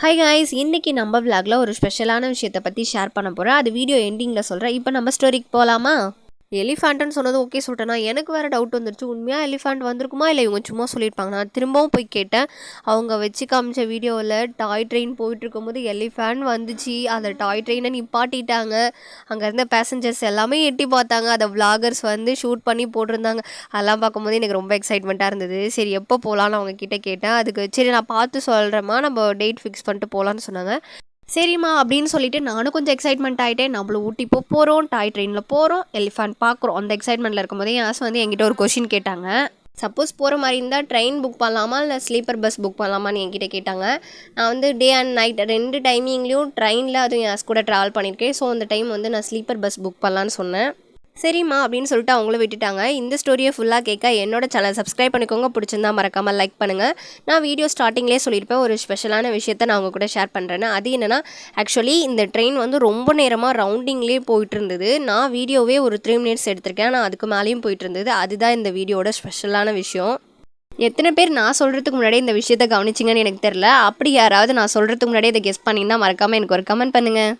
Hi guys, இன்றைக்கி நம்ம விளாகில் ஒரு ஸ்பெஷலான விஷயத்தை பற்றி ஷேர் பண்ண போகிறேன். அது வீடியோ எண்டிங்கில் சொல்கிறேன். இப்போ நம்ம ஸ்டோரிக்கு போகலாமா? எலிஃபேண்ட்டுன்னு சொன்னது ஓகே சொல்லிட்டேன். எனக்கு வேறு டவுட் வந்துருச்சு. உண்மையாக எலிஃபேண்ட் வந்திருக்குமா இல்லை இவங்க சும்மா சொல்லியிருப்பாங்க. நான் திரும்பவும் போய் கேட்டேன். அவங்க வச்சு காமிச்ச வீடியோவில் டாய் ட்ரெயின் போயிட்டுருக்கும்போது எலிஃபேண்ட் வந்துச்சு. அந்த டாய் ட்ரெயினை நிப்பாட்டிட்டாங்க. அங்கே இருந்த பேசஞ்சர்ஸ் எல்லாமே எட்டி பார்த்தாங்க. அதை விளாகர்ஸ் வந்து ஷூட் பண்ணி போட்டிருந்தாங்க. அதெல்லாம் பார்க்கும்போது எனக்கு ரொம்ப எக்ஸைட்மெண்ட்டாக இருந்தது. சரி எப்போ போகலான்னு அவங்க கிட்டே கேட்டேன். அதுக்கு சரி நான் பார்த்து சொல்கிறேம்மா, நம்ம டேட் ஃபிக்ஸ் பண்ணிட்டு போகலான்னு சொன்னாங்க. சரிம்மா அப்படின்னு சொல்லிட்டு நானும் கொஞ்சம் எக்ஸைட்மெண்ட் ஆகிட்டேன். நம்மளும் ஊட்டி போகிறோம், டாய் ட்ரெயினில் போகிறோம், எலிஃபேண்ட் பார்க்குறோம். அந்த எக்ஸைட்மெண்ட்டில் இருக்கும்போதே என் ஆசை வந்து என்கிட்ட ஒரு கொஷின் கேட்டாங்க. சப்போஸ் போகிற மாதிரி இருந்தால் ட்ரெயின் புக் பண்ணலாமா இல்லை ஸ்லீப்பர் பஸ் புக் பண்ணலாமான்னு என்கிட்ட கேட்டாங்க. நான் வந்து டே அண்ட் நைட் 2 டைமிங்லேயும் ட்ரெயினில் அதுவும் என் ஆஸ் கூட ட்ராவல் பண்ணியிருக்கேன். ஸோ அந்த டைம் வந்து நான் ஸ்லீப்பர் பஸ் புக் பண்ணலான்னு சொன்னேன். சரிம்மா அப்படின்னு சொல்லிட்டு அவங்களும் விட்டுட்டாங்க. இந்த ஸ்டோரியை ஃபுல்லாக கேட்க என்னோட சேனல் சப்ஸ்கிரைப் பண்ணிக்கோங்க. பிடிச்சிருந்தா மறக்காமல் லைக் பண்ணுங்கள். நான் வீடியோ ஸ்டார்டிங்லேயே சொல்லியிருப்பேன், ஒரு ஸ்பெஷலான விஷயத்தை நான் அவங்க கூட ஷேர் பண்ணுறேன்னு. அது என்னென்னா, ஆக்சுவலி இந்த ட்ரெயின் வந்து ரொம்ப நேரமாக ரவுண்டிங்லேயே போயிட்டு இருந்தது. நான் வீடியோவே ஒரு 3 மினிட்ஸ் எடுத்திருக்கேன். நான் அதுக்கு மேலேயும் போயிட்டு இருந்தது. அதுதான் இந்த வீடியோட ஸ்பெஷலான விஷயம். எத்தனை பேர் நான் சொல்கிறதுக்கு முன்னாடியே இந்த விஷயத்தை கவனிச்சிங்கன்னு எனக்கு தெரில. அப்படி யாராவது நான் சொல்கிறதுக்கு முன்னாடியே இதை கெஸ் பண்ணியிருந்தால் மறக்காமல் எனக்கு ஒரு கமெண்ட் பண்ணுங்கள்.